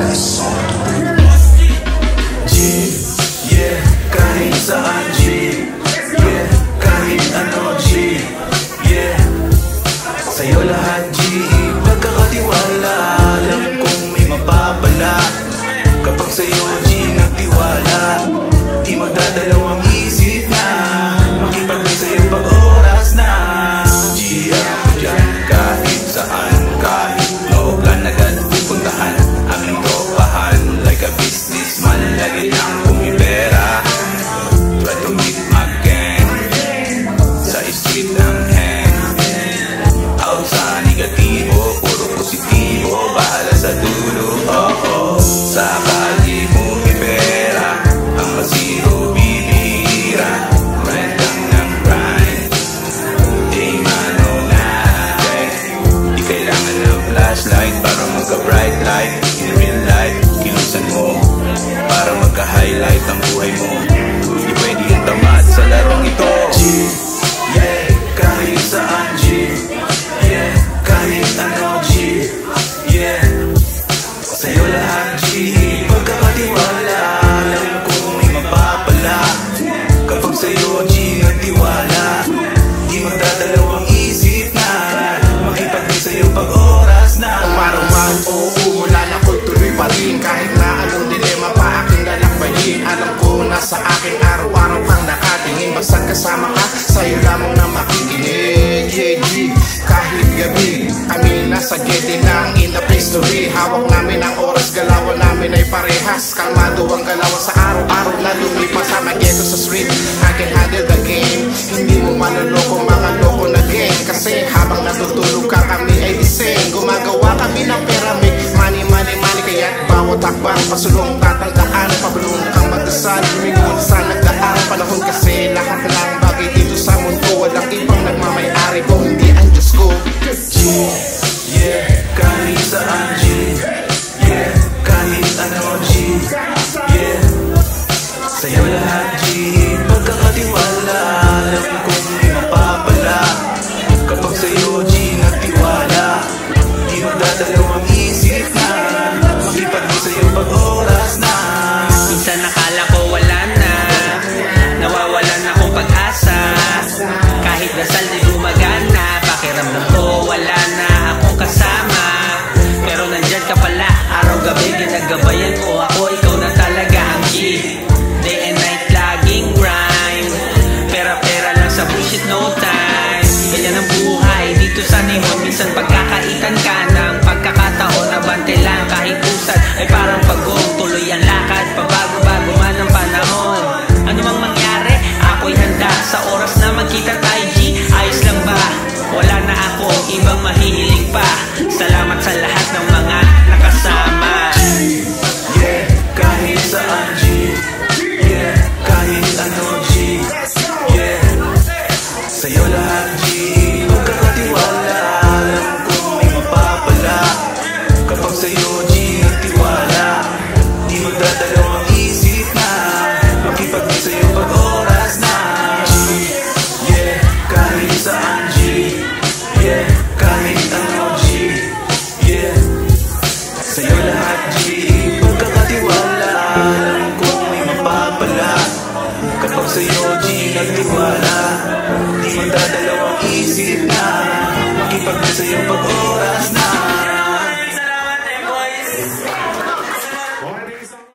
G, yeah, kahit saan G, yeah, kahit ano G, yeah, sa'yo lahat G, pagkakatiwala, alam kong may mapapala. Kapag sa'yo G nagtiwala, di magdadalawang isip na makipagbay sa'yo pag oras na. G, ako dyan kahit saan, kahit loob lang agad pupuntahan. Aming tropahan like a businessman, lagi nang pumipera. Try to meet my gang sa street ng hand. Out sa negatibo, puro positibo, bahala sa dulo, sa kali pumipera, ang masiro bibira. Grind lang ng grind, di mano na di kailangan ng flashlight para magka-bright light. In real life, kilusan mo para magka-highlight ang buhay mo. Di pwede yung tamad sa larong ito. G, yeah, kahit saan G, yeah, kahit ano G, yeah, sa'yo lahat G, pagkakatiwala, alam kong may mapapala. Kapag sa'yo G nagtiwala, di magdadalawang isip na makipagbay sa'yo pag oras na. Umarumang uulan ako'y tuloy pa rin, kahit na anong dilema pa aking lalakbayin. Alam ko na sa akin araw-araw kang nakatingin, basta't kasama ka, sa'yo lamang na makikinig. Yeah G, kahit gabi kami nasa gete ng in the place to be. Hawak namin ang oras, galawan namin ay parehas. Kalmado ang galawan sa araw-araw na lumipas sa magyeto sa street. I can handle the game, hindi mo manloloko mga loko na gang. Kasi habang natutulog ka kami ay gising, gumagawa kami ng pyramid. Money, money, money, kaya't bawat takbang pasulong tatandaan. Pabulong kang magdasal, lumingon sa nagdaang panahon. Kasi lahat ng bagay dito sa mundo, walang ibang nagmamayari kung hindi ang Diyos ko. G, yeah, kahit saan G, yeah, kahit ano G, yeah, sa'yo lahat G, pagkakatiwala, alam kong may mapapala. Kapag sa'yo G nagtiwala, di magdadalawang isip na makipagbay sa'yo pag oras na. Minsan nakala ko wala na, nawawalan akong pag-asa. Kahit dasal di gumagana, pakiramdam ko wala na akong kasama. Pero nandyan ka pala, araw-gabi ginagabayan ko ako, ikaw na talaga ang G. Day and night laging grind, pera-pera lang sa bullshit no time. Ganyan ang buhay dito sa Nimon, minsan pagkakaitan ka ng pagkakataon, abante lang kahit usad ay parang pagong. Tuloy ang lakad, pabago-bago man ang panahon. Ano mang mangyari, ako'y handa sa oras na magkita tayo G. Ayos lang ba? Wala na ako ibang mahihiling pa. Salamat sa lahat ng mga nakasama. Yeah, kahit saan G, yeah, kahit ano G, yeah, sa'yo lahat G, pagkakatiwala, alam kong may mapapala. Kapag sa'yo G nagtiwala, di magdadalawang isip na makipagbay sa'yo pag oras na. G, yeah, kahit saan G, yeah, kahit ano G, yeah, sa'yo lahat G, pagkakatiwala, alam kong may mapapala. Kapag sa'yo G nagtiwala, di magdadalawang